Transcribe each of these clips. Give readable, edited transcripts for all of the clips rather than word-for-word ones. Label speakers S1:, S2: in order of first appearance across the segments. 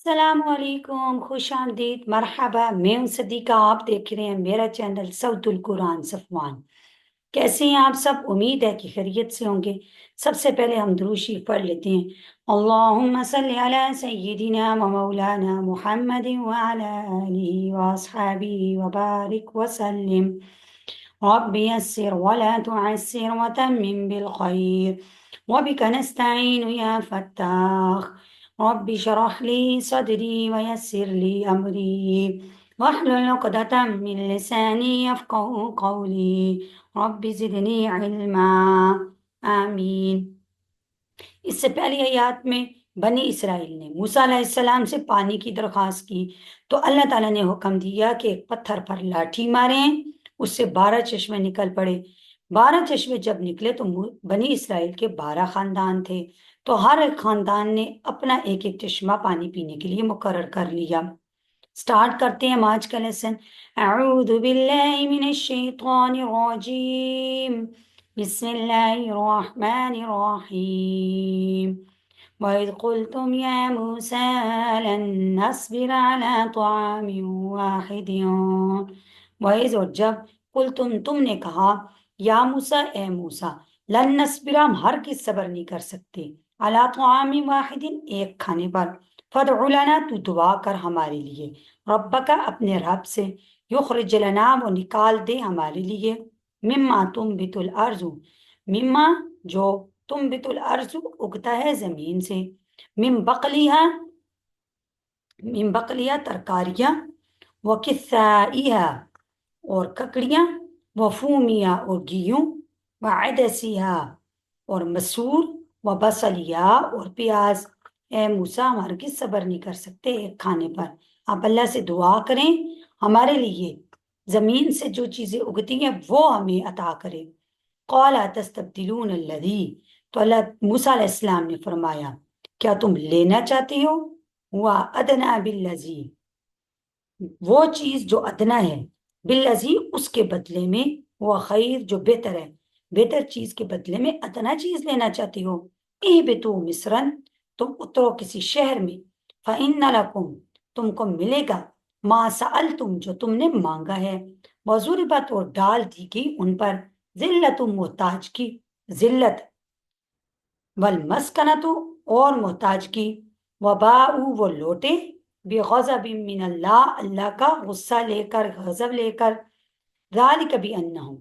S1: السلام علیکم، خوش آمدید، مرحبا۔ میں ہوں صدیقہ، آپ دیکھ رہے ہیں میرا چینل سعود القرآن صفوان۔ کیسے ہیں آپ سب؟ امید ہے کہ خیریت سے ہوں گے۔ سب سے پہلے ہم درود شریف پڑھ لیتے ہیں۔ اللہم صلی علی سیدنا و مولانا محمد وعلی آلہ واصحابہ وبارک وسلم۔ رب یسر ولا تعسر وتمم بالخير وبك نستعين يا فتاح رب اشرح لي صدري ويسر لي أمري واحلل عقدة من لساني يفقه قولي رب زدني علما آمین۔ اس سے پہلی آیات میں بنی اسرائیل نے موسیٰ علیہ السلام سے پانی کی درخواست کی تو اللہ تعالیٰ نے حکم دیا کہ ایک پتھر پر لاٹھی ماریں، اس سے 12 چشمے نکل پڑے۔ 12 چشمے جب نکلے تو بنی اسرائیل کے 12 خاندان تھے، تو ہر ایک خاندان نے اپنا ایک ایک چشمہ پانی پینے کے لیے مقرر کر لیا۔ سٹارٹ کرتے ہیں ہم آج کا لیسن۔ اعوذ باللہ من الشیطان الرجیم، بسم اللہ الرحمن الرحیم۔ وَإِذْ قُلْتُمْ يَا مُوسَىٰ لَن نَّصْبِرَ عَلَىٰ طَعَامٍ وَاحِدٍ۔ وَإِذْ اور جب تم نے کہا، یا موسیٰ اے موسیٰ، لن نصبر ہم ہرگز صبر نہیں کر سکتے، عَلَىٰ طَعَامٍ وَاحِدٍ ایک کھانے پر، فَادْعُ لَنَا تو دعا کر ہمارے لیے، ربک اپنے رب سے، یخرج لنا وہ نکال دے ہمارے لیے، مما تنبت الارض مما جو تنبت الارض اگتا ہے زمین سے، من بقلیہ ترکاریاں، وکثائیہ اور ککڑیاں، وفومیہ اور گیہوں، وعدسیہ اور مسور، وبصلیہ اور پیاز۔ اے موسیٰ ہم ہرگز صبر نہیں کر سکتے ایک کھانے پر، آپ اللہ سے دعا کریں ہمارے لیے زمین سے جو چیزیں اگتی ہیں وہ ہمیں عطا کرے۔ قال تستبدلون الذی، تو اللہ موسیٰ علیہ السلام نے فرمایا کیا تم لینا چاہتے ہو، ہوا ادنا بالذی وہ چیز جو ادنا ہے، بالذی اس کے بدلے میں، وہ خیر جو بہتر ہے، بہتر چیز کے بدلے میں ادنا چیز لینا چاہتی ہو۔ اہبطوا مصرا تم اترو کسی شہر میں، فإن لکم تم کو ملے گا، ما سألتم جو تم نے مانگا ہے، وضربت اور ڈال دی گئی ان پر، ذلت محتاج کی ذلت، والمسکنت اور محتاج کی، وباؤ وہ لوٹے، بغضب من اللہ اللہ کا غصہ لے کر، غضب لے کر، ذالک بانہم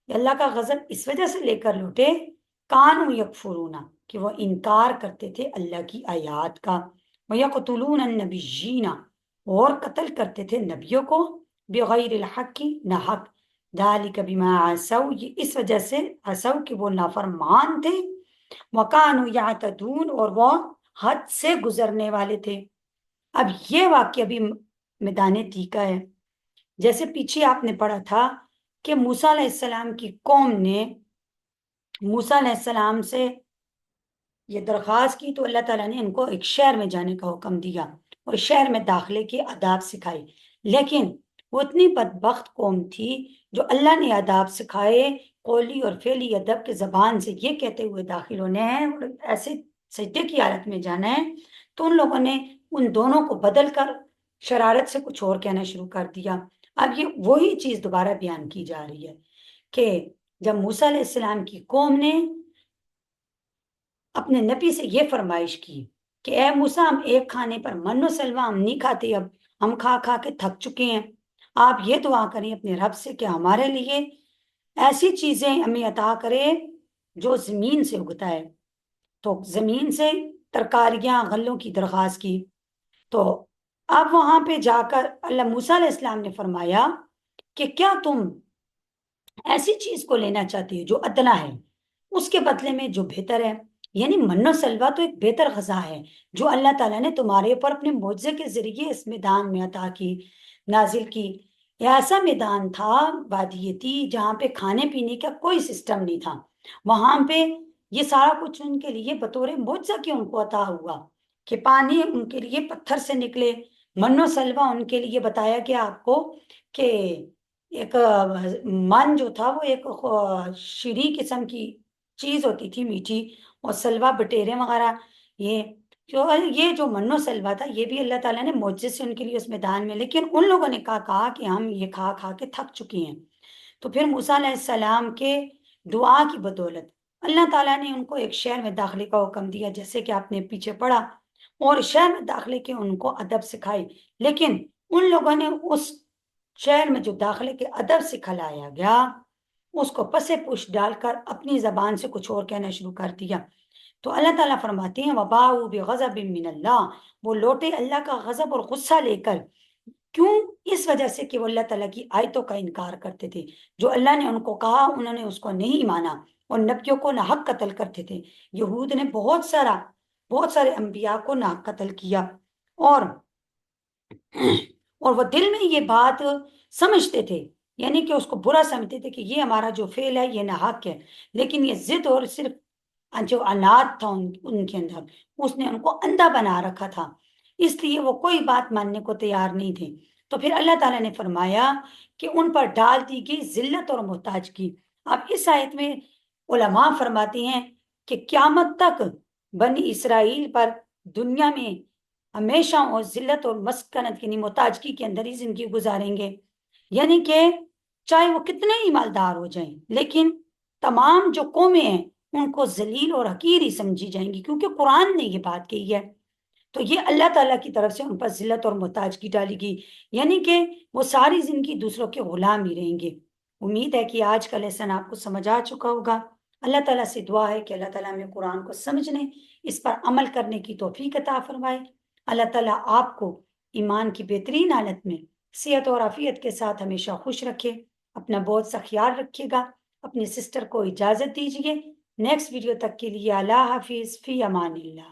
S1: اللہ کا غضب اس وجہ سے لے کر لوٹے، کانوا یکفرون کہ وہ انکار کرتے تھے اللہ کی آیات کا، ویقتلون النبیین اور قتل کرتے تھے نبیوں کو، بغیر الحق نہ حق، ذالک بما عصوا یہ اس وجہ سے عصوا کہ وہ نافرمان تھے، وکانوا یعتدون اور وہ حد سے گزرنے والے تھے۔ اب یہ واقعہ بھی میدان تیکا ہے۔ جیسے پیچھے آپ نے پڑھا تھا کہ موسیٰ علیہ السلام کی قوم نے موسیٰ علیہ السلام سے یہ درخواست کی تو اللہ تعالیٰ نے ان کو ایک شہر میں جانے کا حکم دیا اور شہر میں داخلے کے آداب سکھائے، لیکن وہ اتنی بدبخت قوم تھی جو اللہ نے آداب سکھائے قولی اور فعلی ادب کے زبان سے یہ کہتے ہوئے داخل ہونے ہیں اور ایسے سجدے کی حالت میں جانا ہے، تو ان لوگوں نے ان دونوں کو بدل کر شرارت سے کچھ اور کہنا شروع کر دیا۔ اب یہ وہی چیز دوبارہ بیان کی جا رہی ہے کہ جب موسیٰ علیہ السلام کی قوم نے اپنے نبی سے یہ فرمائش کی کہ اے موسیٰ ہم ایک کھانے پر من و سلوہ ہم نہیں کھاتے، اب ہم کھا کھا کے تھک چکے ہیں، آپ یہ دعا کریں اپنے رب سے کہ ہمارے لیے ایسی چیزیں ہمیں عطا کرے جو زمین سے اگتا ہے۔ تو زمین سے ترکاریاں غلوں کی درخواست کی، تو اب وہاں پہ جا کر اللہ موسیٰ علیہ السلام نے فرمایا کہ کیا تم ایسی چیز کو لینا چاہتی ہو جو ادنا ہے، اس کے بدلے میں جو بہتر ہے، یعنی من و سلوہ تو ایک بہتر غذا ہے جو اللہ تعالیٰ نے تمہارے اوپر اپنے معجزے کے ذریعے اس میدان میں عطا کی، نازل کی۔ یہ ایسا میدان تھا وادیتی جہاں پہ کھانے پینے کا کوئی سسٹم نہیں تھا، وہاں پہ یہ سارا کچھ ان کے لیے بطور معجزہ کے ان کو عطا ہوا کہ پانی ان کے لیے پتھر سے نکلے، من و سلوہ ان کے لیے بتایا گیا آپ کو کہ ایک من جو تھا وہ ایک شیریں قسم کی چیز ہوتی تھی میٹھی، اور سلوہ بٹیرے وغیرہ یہ یہ جو من و سلوا تھا یہ بھی اللہ تعالیٰ نے معجزے سے ان کے لیے اس میدان میں، لیکن ان لوگوں نے کہا کہ ہم یہ کھا کھا کے تھک چکے ہیں۔ تو پھر موسیٰ علیہ السلام کے دعا کی بدولت اللہ تعالیٰ نے ان کو ایک شہر میں داخلے کا حکم دیا، جیسے کہ آپ نے پیچھے پڑھا، اور شہر میں داخلے کے ان کو ادب سکھائی، لیکن ان لوگوں نے اس شہر میں جو داخلے کے ادب سکھلایا گیا اس کو پسے پوش ڈال کر اپنی زبان سے کچھ اور کہنا شروع کر دیا۔ تو اللہ تعالیٰ فرماتے ہیں وَبَاءُوا بِغَضَبٍ مِّنَ اللَّهِ، وہ لوٹے اللہ کا غضب اور غصہ لے کر۔ کیوں؟ اس وجہ سے کہ وہ اللہ تعالیٰ کی آیتوں کا انکار کرتے تھے، جو اللہ نے ان کو کہا انہوں نے اس کو نہیں مانا، اور نبیوں کو ناحق قتل کرتے تھے۔ یہود نے بہت سارے انبیاء کو ناحق قتل کیا، اور وہ دل میں یہ بات سمجھتے تھے، یعنی کہ اس کو برا سمجھتے تھے کہ یہ ہمارا جو فعل ہے یہ ناحق ہے، لیکن یہ ضد اور صرف جو انات تھا ان کے اندر، اس نے ان کو اندھا بنا رکھا تھا، اس لیے وہ کوئی بات ماننے کو تیار نہیں تھے۔ تو پھر اللہ تعالیٰ نے فرمایا کہ ان پر ڈال دی گئی ذلت اور محتاج کی۔ اب اس آیت میں علماء فرماتے ہیں کہ قیامت تک بنی اسرائیل پر دنیا میں ہمیشہ اور ذلت اور مسکنت یعنی محتاجگی کے اندر ہی زندگی گزاریں گے، یعنی کہ چاہے وہ کتنے ہی مالدار ہو جائیں، لیکن تمام جو قومیں ہیں ان کو ذلیل اور حقیر ہی سمجھی جائیں گی، کیونکہ قرآن نے یہ بات کہی ہے۔ تو یہ اللہ تعالیٰ کی طرف سے ان پر ذلت اور محتاجگی ڈالی گئی، یعنی کہ وہ ساری زندگی دوسروں کے غلام ہی رہیں گے۔ امید ہے کہ آج کا لیسن آپ کو سمجھ آ چکا ہوگا۔ اللہ تعالیٰ سے دعا ہے کہ اللہ تعالیٰ ہمیں قرآن کو سمجھنے، اس پر عمل کرنے کی توفیق عطا فرمائے۔ اللہ تعالیٰ آپ کو ایمان کی بہترین حالت میں صحت اور عافیت کے ساتھ ہمیشہ خوش رکھے۔ اپنا بہت سا خیال رکھیے گا۔ اپنی سسٹر کو اجازت دیجیے۔ نیکسٹ ویڈیو تک کے لیے اللہ حافظ، فی امان اللہ۔